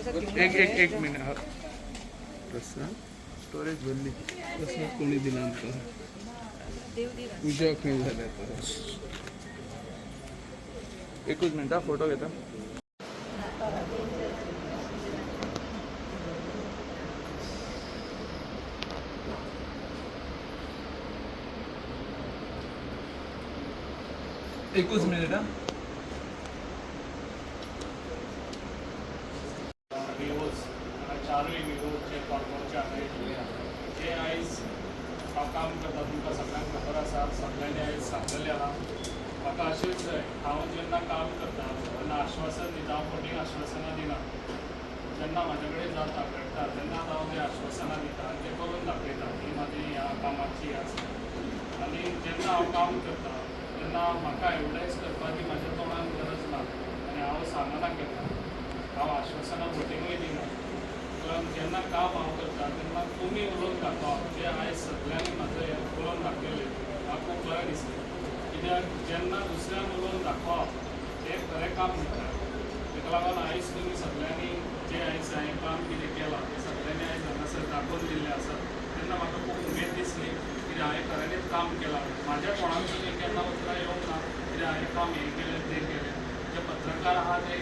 एक मिनिट हा प्रश्न स्टोरेज भरली प्रश्न कोणी दिला आमकां पूजा खंय झाल्या तर एकूच मिनटां फोटो घेता एकूच मिनिट हा चारूय विवोचे कॉर्पोरचे जे आयज हांव काम करता तुमकां सगळ्यांक खबर आसा सगळ्यांनी आयज सांगलेलें आहा म्हाका अशेंच जाय हांव जेन्ना काम करता तेन्ना आश्वासन दिता हांव फटींग आश्वासनां दिना जेन्ना म्हाजे कडेन जाता घडटा तेन्ना हांव तें आश्वासनां दिता आनी तें करून दाखयता ही म्हाजी ह्या कामाची आसा आनी जेन्ना हांव काम करता तेन्ना म्हाका एडवर्टायज करपाची म्हाज्या तोंडान गरज ना आनी हांव सांगना करता हांव आश्वासनां फटींगूय दिना जेन्ना काम हांव करता तेन्ना तुमी उलोवन दाखोवप जे आयज सगळ्यांनी म्हाजें हें उलोवन दाखयलें म्हाका खूब बरें दिसलें कित्याक जेन्ना दुसऱ्यान उलोवन दाखोवप तें खरें काम न्हय ताका लागून आयज तुमी सगळ्यांनी जे आयज हांवें काम कितें केलां तें सगळ्यांनी आयज हांगासर दाखोवन दिल्लें आसा तेन्ना म्हाका खूब उमेद दिसली की हांवें खऱ्यांनीच काम केलां म्हाज्या कोणाक सुद्दां केन्ना उतरां येवंक ना कित्याक हांवें काम हें केलें तें केलें जे पत्रकार आहा ते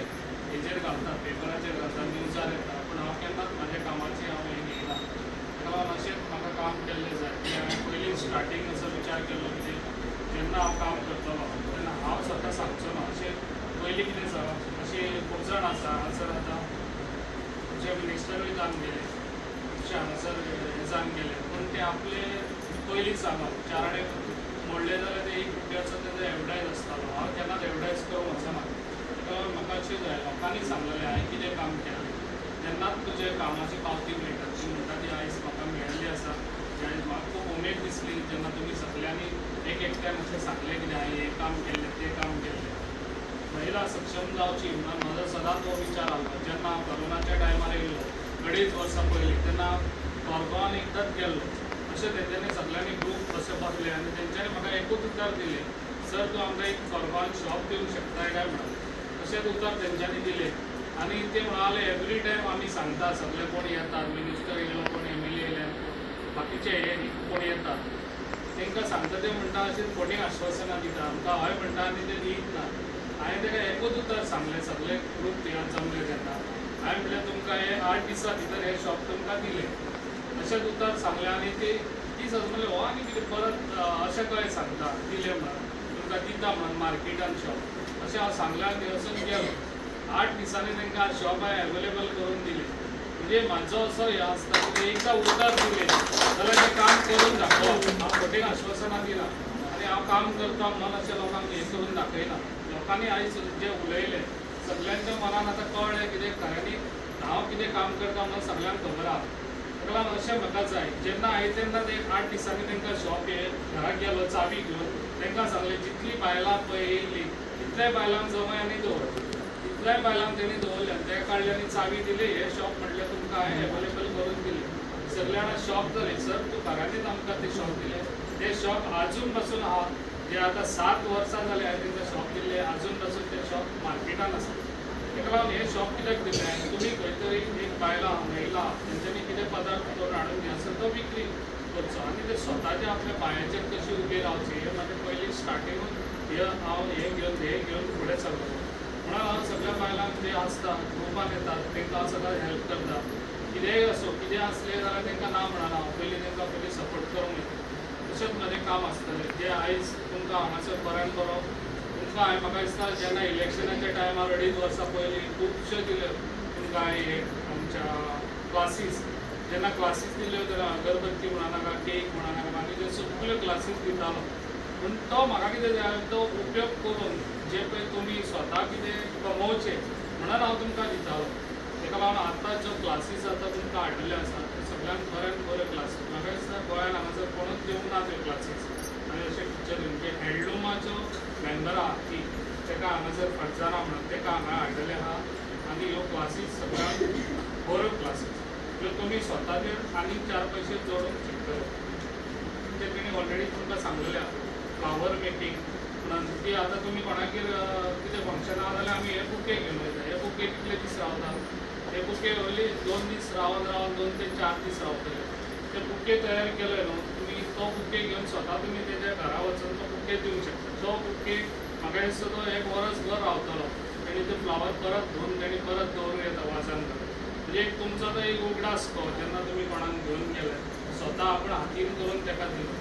हेजेर घालतात पेपराचेर घालतात न्यूजार येता पूण हांव केन्नाच म्हाज्या कामाची हांव हें घेयना ताका लागून अशेंच म्हाका काम केल्लें जाय की हांवें पयलीं स्टार्टींग असो विचार केल्लो की जेन्ना हांव काम करतलो तेन्ना हांव स्वता सांगचो ना अशें पयलीं कितें जालां अशें खूब जाण आसा हांगासर आतां जे मिनिस्टरूय जावन गेले खुबशे हांगासर हे जावन गेले पूण ते आपले पयलीं सांगप चाराडे मोडले जाल्यार ते 1 रुपयाचो तेजो एडवर्टायज आसतालो हांव केन्नाच एडवर्टायज करूंक वचना म्हाका अशें जाय लोकांनी सांगलेलें हांवें कितें काम केलें तेन्नाच तुजे कामाची पावती मेळटा ती म्हणटा ती आयज म्हाका मेळिल्ली आसा आयज म्हाका खूब उमेद दिसली जेन्ना तुमी सगळ्यांनी एक एकट्यान अशें सांगलें की हांवें हें काम केल्लें तें काम केल्लें महिला सक्षम जावची म्हणून म्हजो सदांच हो विचार आसलो जेन्ना हांव कोरोनाच्या टायमार येयलो 2.5 वर्सां पयलीं तेन्ना कोरगांवान एकदांच गेल्लो अशें तेंच्यांनी सगळ्यांनी ग्रूप अशें बसले आनी तेंच्यांनी म्हाका एकूच उतर दिलें सर तूं आमकां एक कोरगांवान शॉप दिवंक शकताय काय म्हणून अशेंच उतर तेंच्यांनी दिलें आनी ते म्हणाले एवरी टायम आमी सांगता सगळे कोण येतात मिनिस्टर येयलो कोण MLA येयले बाकीचे हे कोण येतात तांकां सांगता ते म्हणटा अशें फटींग आश्वासनां दिता आमकां हय म्हणटा आनी ते दीत ना हांवें ताका एकूच उतर सांगलें सगळे ग्रूप जमले तेन्ना हांवें म्हणलें तुमकां हे 8 दिसां भितर हे शॉप तुमकां दिलें अशेंच उतर सांगलें आनी ती म्हणलें हो आनी कितें परत अशें कशें सांगता दिलें म्हणून तुमकां दिता म्हणून मार्केटान शॉप अशें हांव सांगलें आनी वचून गेलो 8 दिसांनी तांकां शॉप हांवें एवेलेबल करून दिलें म्हणजे म्हाजो असो हें आसता की एकदां उतर दिलें जाल्यार तें काम करून दाखोवप हांव फटींग आश्वासनां दिना आनी हांव काम करता म्हणून अशें लोकांक हें करून दाखयना लोकांनी आयज जे उलयलें सगळ्यांच्या मनान आतां कळ्ळें कितें खऱ्यांनी हांव कितें काम करता म्हणून सगळ्यांक खबर आहा ताका लागून अशें म्हाका जाय जेन्ना हांवें तेन्ना ते 8 दिसांनी तांकां शॉप हे घराक गेलो चावी घेवन तांकां सांगलें जितलीं बायलां पळय येयल्लीं तितल्या बायलांक जमय आनी दवर इतल्याय बायलांक तेणी दवरल्या ते काडले आनी चावी दिली हे शॉप म्हटलें तुमकां हांवें एवेलेबल करून दिलें सगळे जाणां शॉप जाले सर तूं घरांनीच आमकां ते शॉप दिलें ते शॉप आजून पासून आहा जे आतां 7 वर्सां जालीं हांवें तांकां शॉप दिल्लें आजून पासून ते शॉप मार्केटान आसा ताका लागून हे शॉप कित्याक दिलें तुमी खंय तरी एक बायलां महिला तेंच्यांनी कितें पदार्थ करून हाडून घे आसत तो विक्री करचो आनी ते स्वताचे आपल्या पांयाचेर कशी उबे रावचे हे म्हाजें पयलीं स्टार्टिंगूच हांव हें घेवन फुडें सरलो म्हणून हांव सगळ्या बायलांक जे आसता ग्रुपान येतात तांकां हांव सगळ्यांक हेल्प करता कितेंय असो कितें आसलें जाल्यार तांकां ना म्हणना हांव तांकां पयलीं सपोर्ट करूंक वयता तशेंच म्हजें काम आसतलें जें आयज तुमकां हांगासर बऱ्यान बरो तुमकां हांवें म्हाका दिसता जेन्ना इलेक्शनाच्या टायमार 2.5 वर्सां पयलीं खुबश्यो दिल्यो तुमकां हांवें आमच्या क्लासीस जेन्ना क्लासीस दिल्यो तेन्ना अगरबत्ती म्हणनाका केक म्हणनाका आनी त्यो सगळ्यो क्लासीस दितालो पूण तो म्हाका कितें जाय तो उपयोग करून जे पळय तुमी स्वता कितें कमोवचें म्हणून हांव तुमकां दितालो ताका लागून आतां ज्यो क्लासीस आतां तुमकां हाडिल्ल्यो आसा त्यो सगळ्यांत बऱ्यांत बऱ्यो क्लासीस म्हाका दिसता गोंयांत हांगासर कोणूच दिवंक ना त्यो क्लासीस आनी अशें टिचरी म्हणजे हँडलुमाच्यो मेंबर आहा ती ताका हांगासर फडजाना म्हणून ताका हांगा हाडिल्लें आहा आनी ह्यो क्लासीस सगळ्यांत बऱ्यो क्लासीस त्यो तुमी स्वताचेर आनी 4 पयशे जोडून शिकतले ते तेणी ऑलरेडी तुमकां सांगलेलें आहा फ्लावर मेकींग म्हणून ती आतां तुमी कोणागेर कितें फंक्शन आहा जाल्यार आमी हे बुके घेवन वयता हे बुके कितले दीस रावता हे बुके ओन्ली 2 दीस रावन 2 ते 4 दीस रावतले. ते बुके तयार केले न्हू तुम्ही तो बुके घेऊन स्वता तुम्ही तेच्या घरा वचून तो बुके दिवंक शकता. तो बुके म्हाका दिसता तो 1 वर्सभर रावतलो. तेणी ते फ्लावर परत धुवन तेणी परत दवरूं येता वासान. म्हणजे एक तुमचो तो एक उगडास तो जेन्ना तुमी कोणाक घेवन गेले स्वता आपण हातीन करून ताका दिलो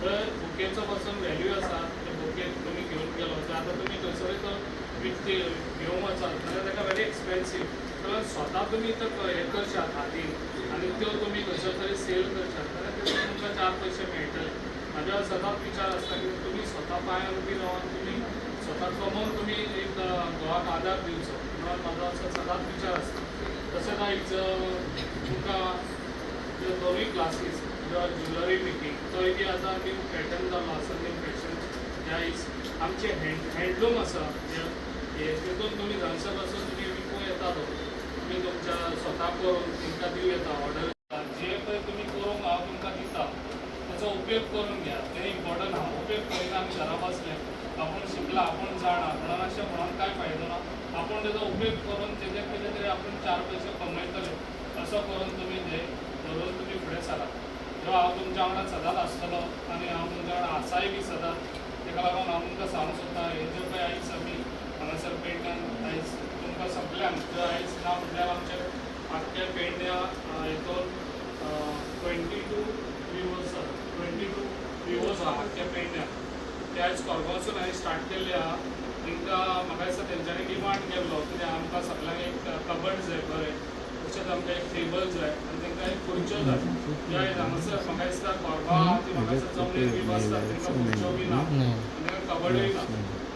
तर बुकेचो पासून व्हॅल्यू आसा. ते बुके तुमी घेवन गेलो तर आतां तुमी खंयसरूय तो विकती घेवंक वचात जाल्यार ताका व्हेरी एक्सपेन्सीव. तर स्वता तुमी तो हें करशात हातीन आनी त्यो तुमी खंयसर तरी सेल करशात जाल्यार तेजे तुमकां 4 पयशे मेळटले. म्हाजो सदांच विचार आसता की तुमी स्वता पांयार उबी रावन तुमी स्वता कमोवन तुमी एक घोवाक आदार दिवचो म्हणून म्हाजो असो सदांच विचार आसता. तशेंच आयज तुमकां ज्यो दोनूय क्लासीस जो ज्युलरी मेकिंग तोय बी आतां न्यू पॅटर्न जाल्लो आसा. न्यू फॅशन जे आयज आमचे हँडलूम आसा तितून तुमी थंयसर पासून तुमी विकूं येतालो तुमी तुमच्या स्वता करून तांकां दिवं येता ऑर्डर जे पळय तुमी करूंक हांव तुमकां दिता ताचो उपयोग करून घ्या. तें इम्पॉर्टंट हांव उपयोग करिना आमी घरा बसले आपूण शिकला आपूण जाणा म्हणून अशें म्हणून काय फायदो ना. आपूण तेजो उपयोग करून तेजे कितें तरी आपूण 4 पयशे कमयतले असो करून तुमी ते धरून तुमी फुडें सरात. जो हांव तुमच्या वांगडा सदांच आसतलो आनी हांव तुमच्या वांगडा आसाय बी सदांच. ताका लागून हांव तुमकां सांगूंक सोदतां हे जे पळय आयज आमी हांगासर पेडण्यान आयज तुमकां सगळ्यांक जो आयज ना म्हटल्यार आमचे आख्ख्या पेडण्या हितून 22 विवोज आहा आख्ख्या पेडण्याक. ते आयज कोरगांवसून हांवें स्टार्ट केल्ले आहा. तांकां म्हाका दिसता तेंच्यांनी डिमांड केल्लो कित्याक आमकां सगळ्यांक एक कबड जाय बरें तशेंच आमकां एक टेबल जाय आनी तांकां एक खुर्च्यो जाय. जे आयज हांगासर म्हाका दिसता कोरगांव आहा ती म्हाका दिसता जमनीर बी बसतात तांकां खुर्च्यो बी ना तांकां कबडूय ना.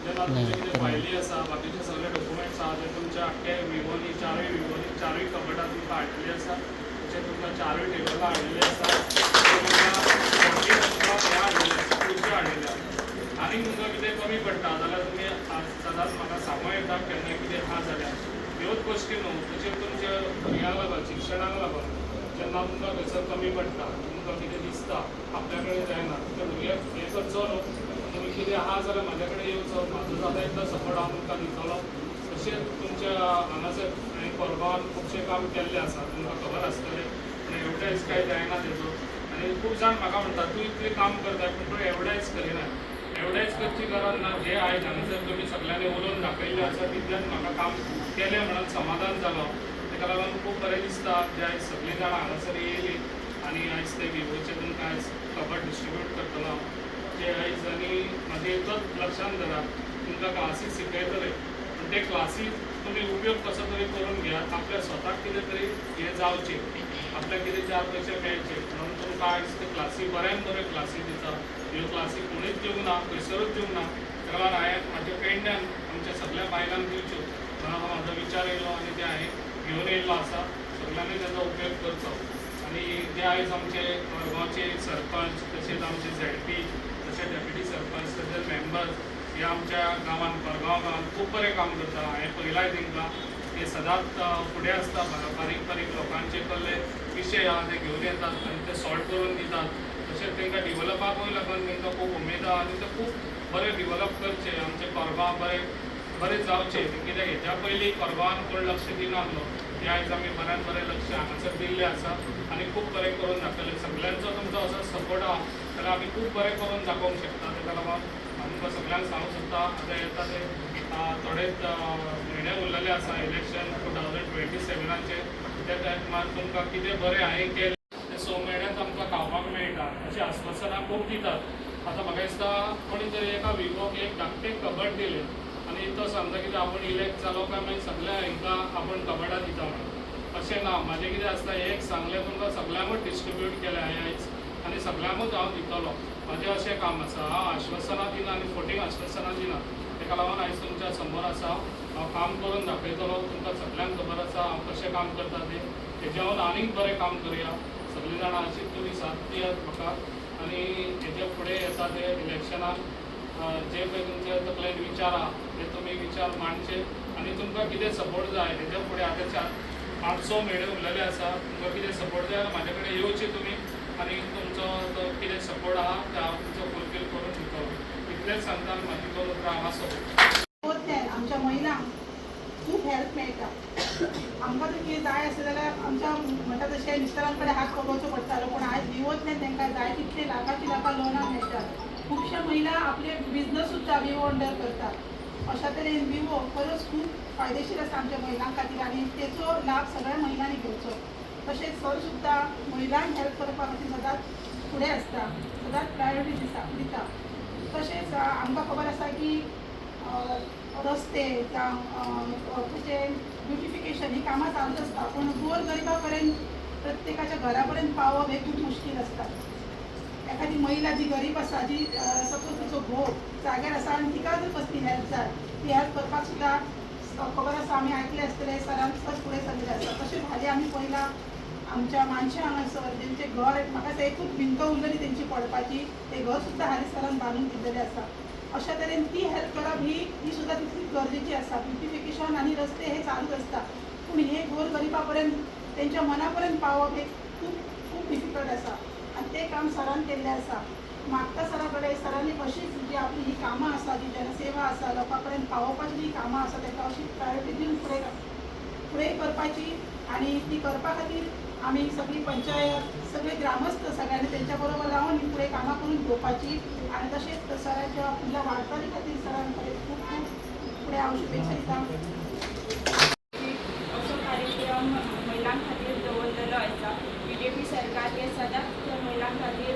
जेन्ना तुमचे कितें फायली आसा बाकीचे सगळे डॉक्युमेंट्स आहा ते तुमच्या आख्या विवोनी 4य कबडां तुमकां हाडिल्लीं आसा. तशेंच तुमकां 4य टेबलां हाडिल्लीं आसा. तुमकां खुर्च्यो हाडिल्ल्यो आनी तुमकां कितें कमी पडटा जाल्यार तुमी सदांच म्हाका सांगूं येता केन्ना कितें आहा जाल्यार ह्योच गोश्टी न्हू तशेंच तुमच्या भुरग्यांक लागून शिक्षणाक लागून जेन्ना तुमकां खंयसर कमी पडटा तुमकां कितें दिसता आपल्या कडेन जायना त्या भुरग्याक हें करचो न्हू तुमी कितें आहा जाल्यार म्हाजे कडेन येवचो म्हाजो जाता एकदां सपोर्ट हांव तुमकां दितलो. तशेंच तुमच्या हांगासर हांवें कोरगांवान खुबशें काम केल्लें आसा तुमकां खबर आसतलें आनी एडवर्टायज कांय जायना तेजो. आनी खूब जाण म्हाका म्हणटा तूं इतलें काम करता पूण तूं एडवर्टायज करिना. एडवर्टायज करची गरज ना. जे आयज हांगासर तुमी सगळ्यांनी उलोवन दाखयल्लें आसा तितल्यान म्हाका काम केलें म्हणून समाधान जालो. ताका लागून खूब बरें दिसता जे आयज सगळीं जाणां हांगासर येयलीं आनी आयज ते विवोचे तुमकां आयज कबड डिस्ट्रिब्यूट करतलो हांव. जे आयज आनी म्हाजें एकच लक्षांत धरा तुमकां क्लासीस शिकयतले पूण ते क्लासीस तुमी उपयोग कसो तरी करून घेयात. आपल्या स्वताक कितें तरी हें जावचें आपल्याक कितें 4 पयशे मेळचे म्हणून तुमकां आयज ते क्लासी बऱ्यान बऱ्यो क्लासी दिता. ह्यो क्लासी कोणूच दिवंक ना खंयसरूच दिवंक ना. ताका लागून हांवें म्हाज्या पेडण्यान आमच्या सगळ्या बायलांक दिवच्यो म्हणून हो म्हाजो विचार येयलो आनी ते हांवें घेवन येयल्लो आसा. सगळ्यांनी ताचो उपयोग करचो. आनी जे आयज आमचे कोरगांवचे सरपंच तशेंच आमचे ZP तशेंच डेप्युटी सरपंच तशेंच मेंबर्स हे आमच्या गांवांत कोरगांव गांवांत खूब बरें काम करता. हांवें पळयलाय तांकां ते सदांच फुडें आसता. बारीक बारीक लोकांचे कसले विशय आहा ते घेवन येतात आनी ते सॉल्व करून दितात. तशेंच तांकां डिवलपाकूय लागून तांकां खूब उमेद आहा आनी ते खूब बरें डिवलप करचे आमचे कोरगांव बरें जावचें. कित्याक हेच्या पयलीं कोरगांवान कोण लक्ष दिनासलो ते आयज आमी बऱ्यान बरें लक्ष हांगासर दिल्लें आसा आनी खूब बरें करून दाखयलें. सगळ्यांचो तुमचो असो सपोर्ट आहा जाल्यार आमी खूब बरें करून दाखोवंक शकता. ताका लागून हांव तुमकां सगळ्यांक सांगूंक सोदता आतां येता ते थोडेच म्हयने उरलेले आसा इलेक्शन 2027चे. त्या टायमार तुमकां कितें बरें हांवें केलें तें 6 म्हयन्यांत आमकां खावपाक मेळटा अशीं आश्वासनां खूब दितात. आतां म्हाका दिसता कोणी तरी एका विवोक एक धाकटें कबड दिलें आनी तो सांगता कितें आपूण इलेक्ट जालो काय मागीर सगळ्या हांकां आपूण कबडां दिता म्हणून. अशें ना. म्हाजें कितें आसता एक सांगलें तुमकां सगळ्यांकूच डिस्ट्रिब्यूट केलें हांवें आयज आनी सगळ्यांकूच हांव दितलो. म्हाजें अशें काम आसा. हांव आश्वासनां दिना आनी फोटींग आश्वासनां दिना. ताका लागून आयज तुमच्या समोर आसा. हांव काम करून दाखयतलो. तुमकां सगळ्यांक खबर आसा हांव कशें काम करता तें. हेज्याहून आनीक बरें काम करया. सगळीं जाणां अशीच तुमी साथ दियात म्हाका आनी हेजे फुडें येता ते इलेक्शनाक जे पळय तुमचे तकलेन विचार आहा ते तुमी विचार मांडचे आनी तुमकां कितें सपोर्ट जाय हेजे फुडें आतां 800 म्हयने उरलेले आसा. तुमकां कितें सपोर्ट जाय जाल्यार म्हाजे कडेन येवचें तुमी आनी तुमचो तो कितें सपोर्ट आहा ते हांव तुमचो फुलफील करून दितलो. इतलेंच सांगता आनी म्हाजी 2 उतरां हांगा सोंपता. आमच्या महिलांक खूब हेल्प मेळटा. आमकां जर कितें जाय आसलें जाल्यार आमच्या म्हणटा तशें मिस्टरांकडे हात पकडचो पडटालो, पूण आयज विवोच नाही तांकां जाय तितले लाखां लोनां मेळटात. खुबश्या महिला आपले बिझनस सुद्दां विवो अंडर करतात. अशा तरेन विवो खरोच खूब फायदेशीर आसा आमच्या महिलां खातीर आनी तेचो लाभ सगळ्या महिलांनी घेवचो. तशेंच सर सुद्दां महिलांक हेल्प करपा खातीर सदांच फुडें आसता, सदांच प्रायोरिटी दिता. तशेंच आमकां खबर आसा की रस्ते जावं ब्युटिफिकेशन ही कामां चालूच आसता, पूण गोरगरिबा पर्यंत प्रत्येकाच्या घरा पर्यंत पावप हें खूब मुश्कील आसता. एखादी महिला जी गरीब आसा, जी सपोज तिचो घोव जाग्यार आसा आनी तिका जर कसली हेल्प जाय, ती हेल्प करपाक सुद्दां खबर आसा, आमी आयकले आसतले सरान सुद्दां फुडें सरले आसा. तशेंच हालीं आमी पळयलां आमच्या मानशा हांगासर तेंचें घर म्हाका दिसता एकूच भिंत उरलेली तेंची पडपाची, तें घर सुद्दां हालीं सरान बांदून दिल्लेलें आसा. अशा तरेन ती हेल्प करप ही सुद्दां तितलीच गरजेची आसा. ब्युटिफिकेशन आनी रस्ते हे चालूच आसता, पूण हे गोरगरिबा पर्यंत तेंच्या मना पर्यंत पावप हे खूब डिफिकल्ट आसा आनी तें काम सरान केल्लें आसा. मागता सरा कडेन सरांनी अशीच जी आपली ही कामां आसा, जी जनसेवा आसा, लोकां पर्यंत पावोवपाची जी कामां आसा ताका अशीच प्रायोरिटी दिवन फुडें करपाची आनी ती करपा खातीर आमी सगळी पंचायत, सगळे ग्रामस्थ सगळ्यांनी तेंच्या बरोबर रावन ही फुडें कामां करून घेवपाची आनी तशेंच सरांच्या फुडल्या वाटचाली खातीर सरान खूब फुडें हांव शुभेच्छा दितां. असो कार्यक्रम महिलां खातीर दवरलेलो आसा. BJP सरकार हे सदांच महिलां खातीर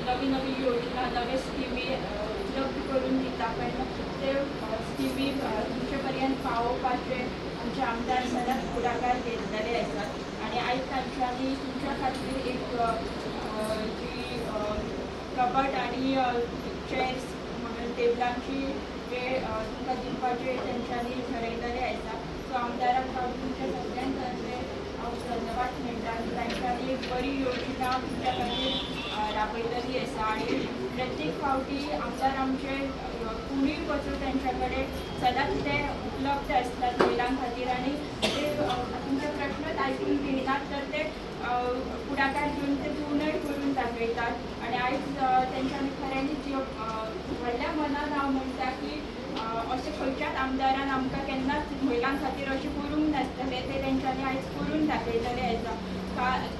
नवी नवी योजना, नवे स्किमी उपलब्ध करून दिता, पण ते स्किमी तुमचे पर्यंत पावोवपाचे आमचे आमदार सदांच फुडाकार घेतलेले आसात. आनी आयज तांच्यांनी तुमच्या खातीर एक जी कबट आनी चेअर्स म्हणून टेबलांची वेळ तुमकां दिवपाचे तेंच्यांनी ठरयलेले आसा. सो आमदाराक हांव तुमच्या सगळ्यांतर्फे हांव धन्यवाद म्हणटा. तांच्यांनी एक बरी योजना तुमच्या खातीर राबयलेली आसा आनी प्रत्येक फावटी आमदार आमचे कोणूय वचून तेंच्या कडेन सदांच ते उपलब्ध आसतात महिलां खातीर आनी ते तुमचे प्रश्नच आयकून घेयनात, तर ते फुडाकार घेवन ते पूर्ण करून दाखयतात. आनी आयज तेंच्यांनी खऱ्यांनीच व्हडल्या मनान हांव म्हणटा की अशें खंयच्याच आमदारान आमकां केन्नाच महिलां खातीर अशें करूंक नासतलें, ते तेंच्यांनी आयज करून दाखयलेलें आसा.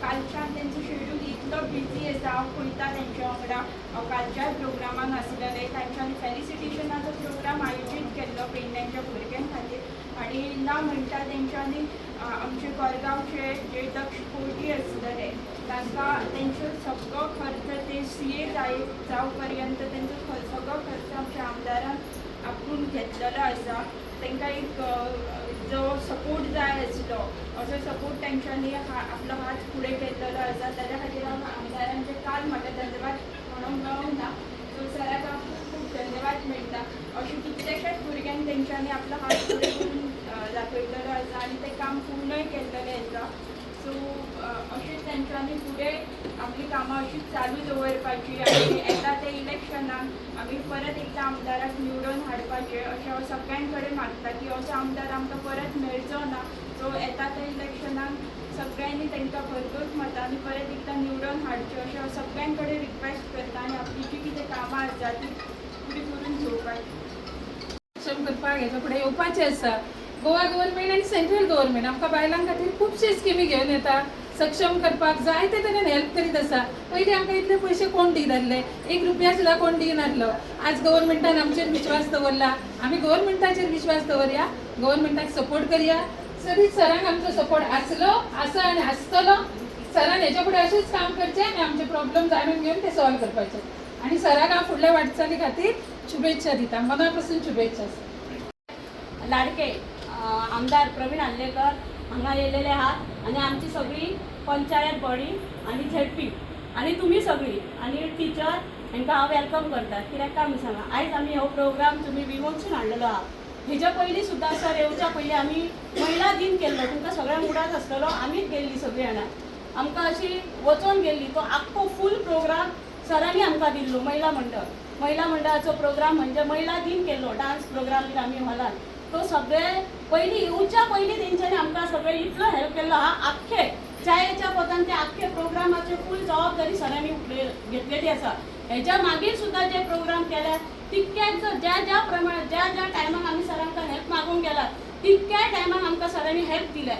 कालच्यान तेंचो शेड्यूल इतलो बिजी आसा, हांव पळयता तेंच्या वांगडा कालच्याच प्रोग्रामाक आसलेले. तांच्यांनी फेलिसिटेशनाचो प्रोग्राम आयोजीत केल्लो पेडण्यांच्या भुरग्यां खातीर आनी ना म्हणटा तेंच्यांनी आमचे कोरगांवचे जे दक्ष कोर्टी आसलेले तांकां तेंचो सगळो खर्च ते CA जावं पर्यंत तेंचो सगळो खर्च आमच्या आमदारान आपूण घेतलेलो आसा. तांकां एक जो सपोर्ट जाय आसलो असो सपोर्ट तेंच्यांनी आपलो हात फुडें केल्लो आसा. ताज्या खातीर हांव आमदारांचे काल म्हाका धन्यवाद म्हणूंक मेळूंक ना. सो सराक हांव खूब खूब धन्यवाद म्हणटा. अशें कितलेशेच भुरग्यांक तेंच्यांनी आपलो हात फुडें करून दाखयलेलो आसा आनी तें काम पूर्णय केल्लेलें आसा. सो अशेंच तेंच्यांनी फुडें आपली कामां अशीच चालू दवरपाची आनी येता ते इलेक्शनाक आमी परत एकदा आमदाराक निवडून हाडपाचें अशें हांव सगळ्यां कडेन मागता की असो आमदार आमकां परत मेळचो ना. सो येता त्या इलेक्शनाक सगळ्यांनी तांकां भरघोस मतांनी परत एकदा निवडून हाडचें अशें हांव सगळ्यां कडेन रिक्वेस्ट करता आनी आपली जी कितें कामां आसा ती फुडें करून घेवपाची. सक्षम करपाक हेच्या फुडें येवपाचें आसा. गोवा गव्हर्मेंट आनी सेंट्रल गव्हर्मेंट आमकां बायलां खातीर खुबशे स्किमी घेवन येता. सक्षम करपाक जायते तरेन हेल्प करीत आसा. पयलीं आमकां इतले पयशे कोण दिनासले, 1 रुपया सुद्दां कोण दिनासलो. आज गव्हर्मेंटान आमचेर विश्वास दवरला. आमी गव्हर्मेंटाचेर विश्वास दवरया, गव्हर्मेंटाक सपोर्ट करया. सरांक आमचो सपोर्ट आसलो, आसा आनी आसतलो. सरान हेच्या फुडें अशेंच काम करचें आनी आमचे प्रॉब्लेम जाणून घेवन ते सॉल्व करपाचे. आनी सराक हांव फुडल्या वाटचाली खातीर शुभेच्छा दिता, मना पासून शुभेच्छा. लाडके आमदार प्रवीण आल्लेकर हांगा येयलेले आहात आनी आमची सगळी पंचायत बॉडी आनी ZP आनी तुमी सगळी आनी टिचर हांकां हांव वेलकम करता. कित्याक काय म्हणून सांगा, आयज आमी हो प्रोग्राम तुमी विवोनसून हाडलेलो आहा. हेच्या पयलीं सुद्दां सर येवच्या पयलीं आमी महिला दिन केल्लो, तुमकां सगळ्यांक मुडात आसतलो. आमीच गेल्ली सगळीं जाणां, आमकां अशी वचोन गेल्ली. तो आख्खो फूल प्रोग्राम सरांनी आमकां दिल्लो. महिला मंडळाचो प्रोग्राम म्हणजे महिला दिन केल्लो, डान्स प्रोग्राम बीन आमी हॉलान. तो सगळे पयलीं येवच्या पयलीं तेंच्यांनी आमकां सगळे इतलो हेल्प केल्लो आहा. आख्खे चायेच्या पोतान ते आख्खे प्रोग्रामाची फूल जबाबदारी सरांनी घेतलेली आसा. हेच्या मागीर सुद्दां जे प्रोग्राम केल्या तितक्याच ज्या टायमाक आमी सरांका हेल्प मागूंक गेला तितक्या टायमाक आमकां सरांनी हेल्प दिल्या.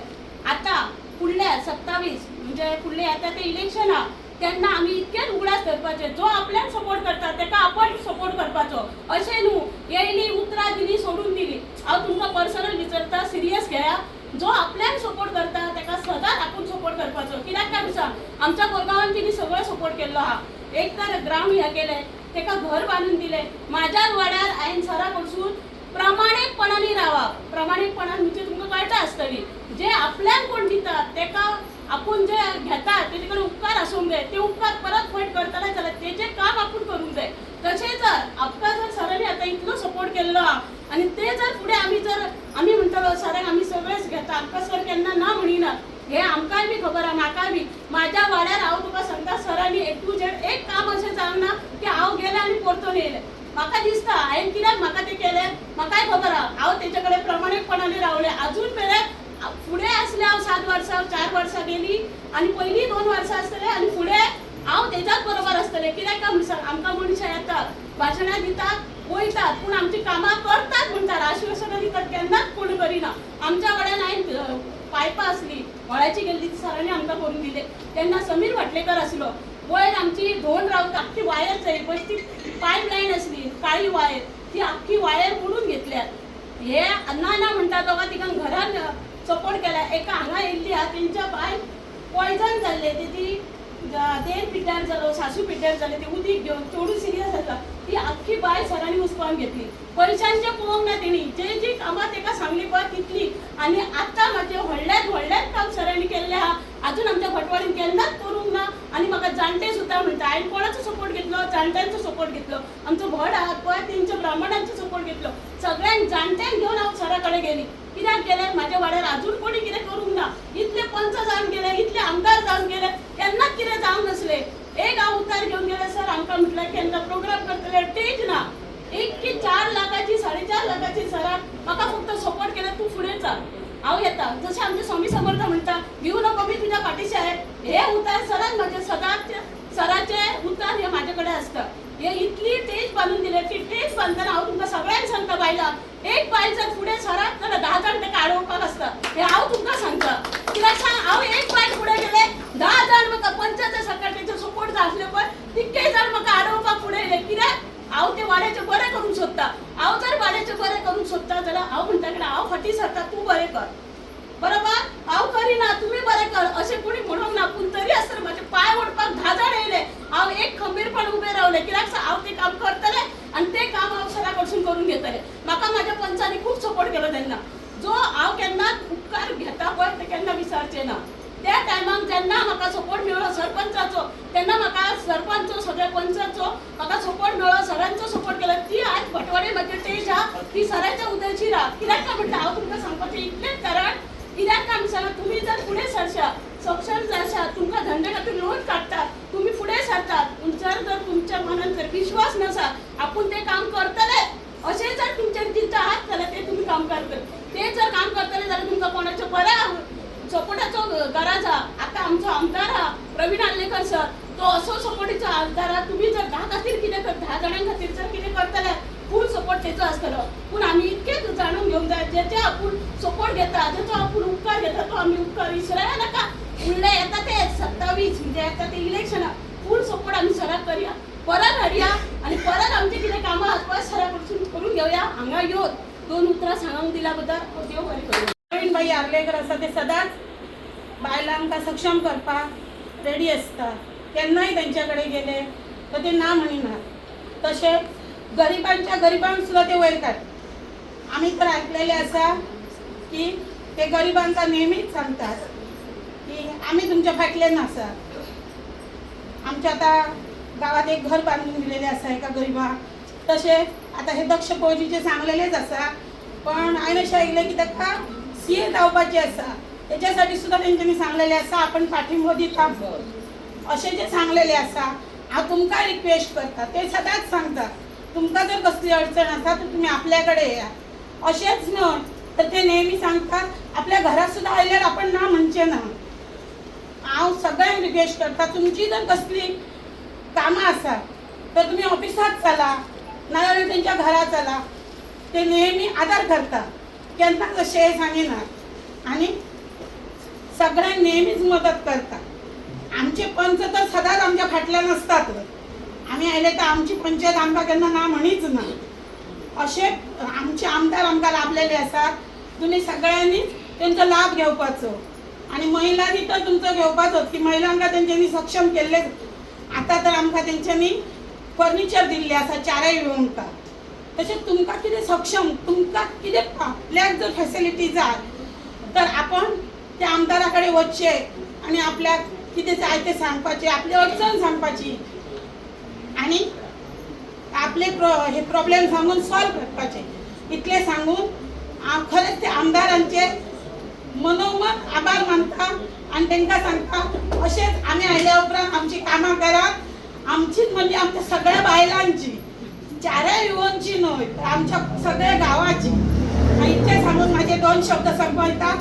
आता फुडल्या 27 म्हणजे फुडले आता ते इलेक्शन हा त्यांना आम्ही इतकेच उगडास करपाचे जो आपल्याक सपोर्ट करता ताका आपण सपोर्ट करपाचो अशें न्हू येयली उतरां दिली सोडून दिली हांव तुमकां पर्सनल विचारता सिरियस घेया जो आपल्याक सपोर्ट करता ताका सदांच आपूण सपोर्ट करपाचो कित्याक काय सांग आमच्या गोरगांवान तिणी सगळो सपोर्ट केल्लो आहा एक तर ग्राउंड हे केले ताका घर बांदून दिले म्हाज्याच वाड्यार हांवें सरा कडसून प्रामाणीकपणाने रावप प्रामाणीकपणान म्हणजे तुमकां कळटा आसतली जे आपल्याक कोण दिता ताका आपण जे घेतात तेजे कडेन उपकार आसूंक जाय ते उपकार परत फट करतले जाल्यार तेजें काम आपूण करूंक जाय तशें जर आमकां जर सरांनी आतां इतलो सपोर्ट केल्लो आहा आनी ते जर फुडें आमी म्हणटलो सरांक आमी सगळेच घेता आमकां सर केन्ना ना म्हणिना हे आमकांय बी खबर आहा म्हाकाय बी म्हाज्या वाड्यार हांव तुका सांगता सरांनी A to Z एक काम अशें जावंक ना की हांव गेलें आनी परतून येयलें म्हाका दिसता हांवें कित्याक म्हाका तें केलें म्हाकाय खबर आहा हांव तेजे कडेन प्रामाणीकपणाने रावलें आजून मेरेन फुडें आसलें हांव 7 वर्सां 4 वर्सां गेली आनी पयलीं 2 वर्सां आसतलें आनी फुडें हांव तेज्याच बरोबर आसतलें कित्याक काय म्हणून आमकां मनशां येतात भाशणां दितात वयतात पूण आमची कामां करतात म्हणटात आश्वासनां दितात केन्नाच पूर्ण करिना आमच्या कडेन हांवें पायपां आसली व्हळाची गेल्ली ती सरांनी आमकां करून दिले तेन्ना समीर भटलेकर आसलो वयर आमची धोंड रावता आख्खी वायर जाय पळय ती पायप लायन आसली काळी वायर ती आख्खी वायर मोडून घेतल्यात हे ना म्हणटा दोगा तिका घरान सपोर्ट केला एका हांगा येयल्ली आहा तेंच्या बाय पॉयझन जाल्ले ती देर पिड्ड्यार जालो सासू पिड्ड्यार जाले ते उदीक घेवन चोडू सिरियस आसा ती आख्खी बाय सरांनी उस्पावन घेतली पयशांचे पळोवंक ना तेणी जे जी कामां ताका सांगली पळय तितली आनी आतां म्हाजे व्हडल्यात काम सरांनी केल्लें आहा अजून आमच्या भटवाडीन केन्नाच करूंक ना आनी म्हाका जाणटे सुद्दां म्हणटा हांवें कोणाचो सपोर्ट घेतलो जाणट्यांचो सपोर्ट घेतलो आमचो भट आहा पळय तेंच्या ब्राह्मणांचो सपोर्ट घेतलो सगळ्यांक जाणट्यांक घेवन हांव सरा कडेन गेली कित्याक गेले म्हाज्या वाड्यार अजून कोणी कितें करूंक ना इतले पंच जावन गेले इतले आमदार जावन गेले केन्नाच कितें जावंक नसलें एक हांव उतार घेवन गेले सर आमकां म्हटलें केन्ना प्रोग्राम करतले स्टेज ना एक की 4 लाखाची 4.5 लाखाची सराक म्हाका फक्त सपोर्ट केले तूं फुडें चल हांव येता जशें आमचे स्वामी समर्थ म्हणटा भिवू नको मी तुज्या फाटीशी आहे हे उतार सरान म्हाजे सदांच सराचे उतार हे म्हाजे कडेन आसता हे इतली टेज बांदून दिले ती टेज बांदतना हांव तुमकां सगळ्यांक सांगता बायलां एक बायल जर फुडें सराक जाल्यार 10 जाण ताका आडोवपाक आसता हे हांव तुमकां सांगता कित्याक सांग हांव एक बायल फुडें गेले 10 जाण म्हाका पंचायत सकाळचे सपोर्ट जाय आसले पळय तितके जाण म्हाका आडोवपाक फुडें येयले कित्याक हांव ते वाड्याचें बरें करूंक सोदता हांव जर वाड्याचें बरें करूंक सोदता जाल्यार हांव म्हणटा की हांव फाटीं सरता तूं बरें कर बरोबर हांव करिना तुमी बरें कर अशें कोणी म्हणूंक ना पूण तरी आसतना म्हाजे पांय ओडपाक 10 जाण येयले हांव एक खंबीरपण उबें रावलें कित्याक हांव तें काम करतलें आनी तें काम हांव सरा कडसून करून घेतलें म्हाका म्हाज्या पंचांनी खूब सपोर्ट केलो तेन्ना जो हांव केन्नाच उपकार घेता पळय ते केन्ना विसरचें ना त्या टायमाक जेन्ना म्हाका सपोर्ट मेळ्ळो सरपंचाचो तेन्ना म्हाका सरपंच सगळ्या पंचाचो म्हाका सपोर्ट मेळ्ळो सरांचो सपोर्ट केलो ती आज भटवाडी म्हाजी टेज आहा ती सरांच्या उदयचीर आहा कित्याक काय म्हणटा हांव तुमकां सांगपाचें इतलेंच कारण कित्याक काय सांगा तुम्ही जर फुडें सरशा सक्षम जाशा तुमकां धंदे खातीर लोन काडटात तुम्ही फुडें सरतात जर तुमच्या मनात जर विश्वास नसा आपूण तें काम करतले अशें जर तुमचेर चिंता आहात जाल्यार तें तुमी काम करतले तें जर काम करतले जाल्यार तुमकां कोणाच्या बऱ्या सपोर्टाचो गरज आहा आतां आमचो आमदार आहा प्रवीण आल्लेकर सर तो असो सपोर्टीचो आमदार आहा तुमी जर 10 खातीर कितें 10 जाणां खातीर जर कितें करतले फूल सपोर्ट तेचो आसतलो पूण आमी इतकेच जाणून घेवंक जाय जेचे आपूण सपोर्ट घेता जेचो आपूण उपकार घेता तो आमी उपकार विसराय नाका फुडले येता ते 27 म्हणजे येता ते इलेक्शनाक फूल सपोर्ट आमी सराक करया परत हाडया आनी परत आमचे कितें कामां आसा पळय सरा कडसून करून घेवया हांगा येवन 2 उतरां सांगूंक दिल्या बद्दल देव बरें करूं प्रवीणबाई आर्लेकर आसा ते सदांच बायलांक सक्षम करपाक रेडी आसता केन्नाय तेंच्या कडेन गेले तर ते ना म्हणिनात तशेंच गरिबांच्या गरिबांक सुद्दां ते वयतात आमी तर आयकलेले आसा की ते गरिबांका नेहमीच सांगतात की आमी तुमच्या फाटल्यान आसा आमच्या आतां गावात एक घर बांधून दिलेले आसा एका गरिबाक तशेंच आतां हे दक्ष फौजीचे सांगलेलेच आसा पण हांवें अशें आयकलें की ताका CA जावपाचें आसा तेच्यासाठी सुद्दां तेंच्यांनी सांगलेलें आसा आपण पाठिंबो दिता अशें जें सांगलेलें आसा हांव तुमकां रिक्वेस्ट करता ते सदांच सांगता तुमकां जर कसली अडचण आसा तर तुमी आपल्या कडेन येया अशेंच न्हय तर ते नेहमी सांगतात आपल्या घरात सुद्दां आयल्यार आपण ना म्हणचें ना हांव सगळ्यांक रिक्वेस्ट करता तुमची जर कसली कामां आसा तर तुमी ऑफिसात चला नाजाल्यार तेंच्या घरा चला ते नेहमी आदार करता केन्नाच अशें सांगिनात आनी सगळ्यांक नेहमीच मदत करतात. आमचे पंच तर सदांच आमच्या फाटल्यान नसतात. आम्ही आयले तर आमची पंचायत आमकां केन्ना ना म्हणीच ना. असे आमचे आमदार आमकां लाभलेले असतात. तुम्ही सगळ्यांनी त्यांचा लाभ घेवपाचो आणि महिलांनी तर तुमचो घेवपाचो की महिलांका तेंच्यांनी सक्षम केले. आता तर आमकां तेंच्यांनी फर्निचर दिल्ले आसा चारय विवोंका. तशेंच तुमकां कितें सक्षम तुमकां कितें आपल्याक जर फॅसिलिटी जाय तर आपण त्या आमदारा कडेन वचचे आणि आपल्याक कितें जाय तें सांगपाचें, आपली अडचण सांगपाची आणि आपले हे प्रॉब्लेम सांगून सॉल्व करपाचे. इतले सांगून हांव खरेंच त्या आमदारांचे मनोमन आभार मानता आणि तांकां सांगता अशेंच आमी आयल्या उपरांत आमची कामां करात. आमचीच म्हणजे आमच्या सगळ्या बायलांची, चारय विवोंची न्हय तर आमच्या सगळ्या गावाची. इतले सांगून माझे 2 शब्द संपयता.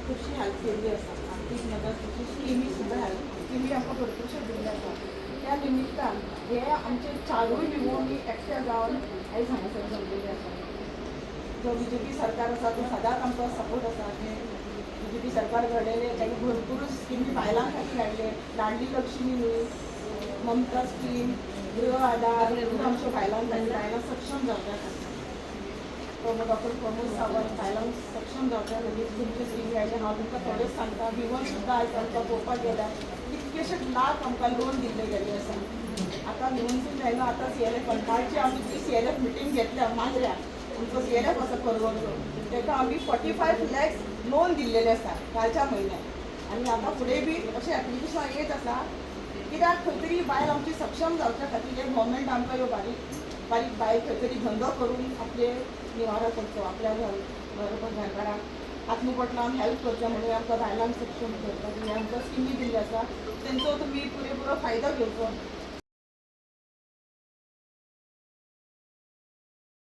खुबशी हेल्प केल्ली आसा. आर्थीक मदत स्किमी सुद्दां स्किमी आमकां भरपूरश्यो दिल्ल्यो आसा. त्या निमित्तान हे आमचे चारूय विवोंनी एकठांय जावन आयज हांगासर जमलेले आसा. जो BJP सरकार आसा तो सदांच आमकां सपोर्ट आसा. BJP सरकार घडयले तांणी भरपूर स्किमी बायलां खातीर हाडले. लाडली लक्ष्मी न्ही, ममता स्कीम, गृह आधार आमच्या बायलां खातीर बायलां सक्षम जावच्या खातीर. डॉक्टर प्रमोद सावंत बायलांक सक्षम जावच्या खातीर तुमचे स्किमी हाडले. हांव तुमकां थोडेच सांगता. विवोन सुद्दां आयज आमकां पळोवपाक गेल्यार कितकेशेच लाख आमकां लोन दिल्ले गेल्ले आसा. आतां लोनसून जायना. आतां CLF कालची आमी ती CLF मिटींग घेतल्या मांद्र्या. आमचो CLF आसा परवरचो ताका आमी 45 lakhs लोन दिल्लेले आसा कालच्या म्हयन्यात. आनी आतां फुडें बी अशें एप्लिकेशनां येत आसा. कित्याक खंय तरी बायल आमची सक्षम जावच्या खातीर हे गव्हर्मेंट आमकां ह्यो बारीक बारीक बायल खंय तरी धंदो करून आपले निवारो करचो, आपल्या घरकाराक आत्मपटलान हेल्प करचें म्हणून आमकां बायलांक सक्षम करपाक हे आमकां स्किमी दिल्ली आसा. तेंचो तुमी पुरेपूर फायदो घेवचो.